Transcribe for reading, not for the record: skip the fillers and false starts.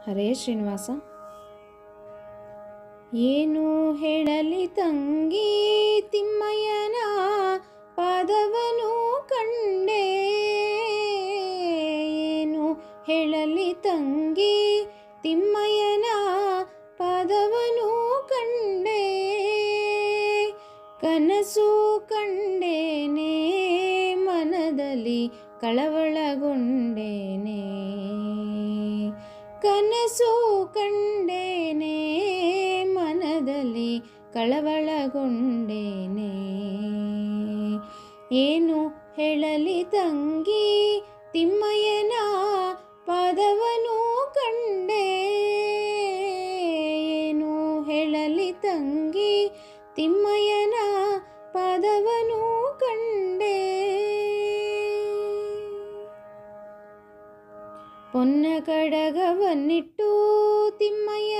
ಹರೇ ಶ್ರೀನಿವಾಸ. ಏನು ಹೇಳಲಿ ತಂಗಿ ತಿಮ್ಮಯ್ಯನ ಪಾದವನು ಕಂಡೆ, ಏನು ಹೇಳಲಿ ತಂಗಿ ತಿಮ್ಮಯ್ಯನ ಪಾದವನು ಕಂಡೆ, ಕನಸು ಕಂಡೇನೆ ಮನದಲ್ಲಿ ಕಳವಳಗೊಂಡೇನೆ, ಕನಸು ಕಂಡೇನೆ ಮನದಲ್ಲಿ ಕಳವಳಗೊಂಡೇನೆ, ಏನು ಹೇಳಲಿ ತಂಗಿ ತಿಮ್ಮಯ್ಯನ ಪಾದವನು ಕಂಡೆ, ಏನು ಹೇಳಲಿ ತಂಗಿ ತಿಮ್ಮಯ್ಯನ ಪಾದವನು ಕಂಡೆ. ಪೊನ್ನ ಕಡಗವನ್ನಿಟ್ಟು ತಿಮ್ಮಯ್ಯ